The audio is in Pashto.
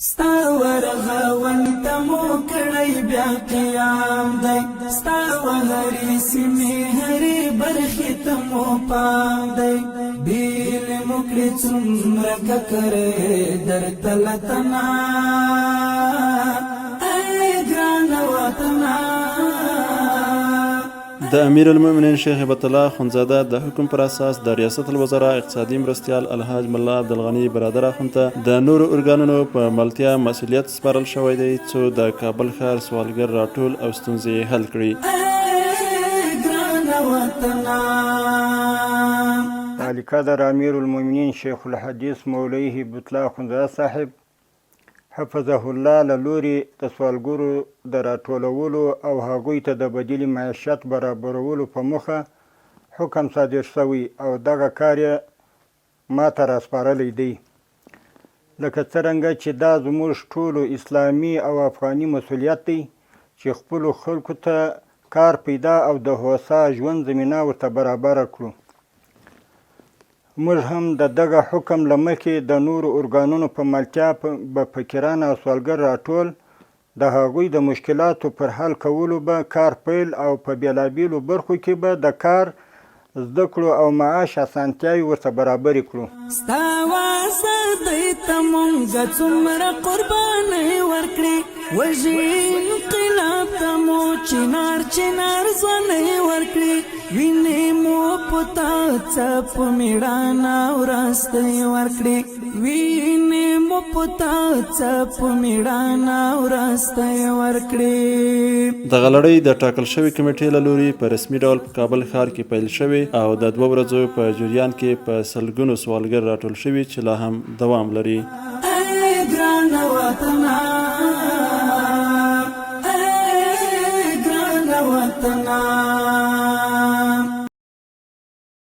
ستا ورغون تمو کړی بیا قیام دی ستا وهرې سیمې هرې برخې تمو پام دی بیل مکړې څومره ککرې درته لتنا ای ګران وطنا. د امیر المؤمنین شیخ هبت الله خونزاده د حکم پر اساس د ریاست الوزرا اقتصادي مرستیال الحاج ملا عبدالغني برادر اخوند ته د نورو ارګانونو په ملتیا مسؤلیت سپارل شوی دی څو د کابل ښار سوالګر راټول او ستونزې حل کړي. القدر امیر المؤمنین شیخ الحدیث مولوی هبت الله خونزاده صاحب حفظه الله له لوري د سوالګرو د راټولولو او هغوی ته د بدیل معیشت برابرولو په موخه حکم صادر شوی او دغه کار یې ما ته راسپارلی دی. لکه څرنګه چې دا زموږ ټولو اسلامي او افغاني مسؤلیت دی چې خپلو خلکو ته کار پیدا او د هوسا ژوند زمینه ورته برابره کړو. موږ هم د دغه حکم له مخې د نورو ارګانونو په ملتیا به فقیران او سوالګر راټول د هغوی د مشکلاتو پر حل کولو به کار پیل او په بېلابېلو برخو کې به د کار زده کړو او معاش اسانتیاوې ورته برابرې کړو. ستا واسه دی ته مونږ څومره قربانۍ ورکړې وژې انقلاب ته مو چنار چنار ځوانۍ ورکړې وینې مو په تا څه په مېړانه وراستۍ ورکړې وینې مو په تا څه په مېړانه وراستۍ ورکړې. دغه لړۍ د ټاکل شوې کمیټې له لوري په رسمي ډول په کابل ښار کې پیل شوې او د 2 ورځو په جریان کې په سلګونو سوالګر راټول شوي چې لا هم دوام لري. ای ګران وطنا ای ګران وطنا.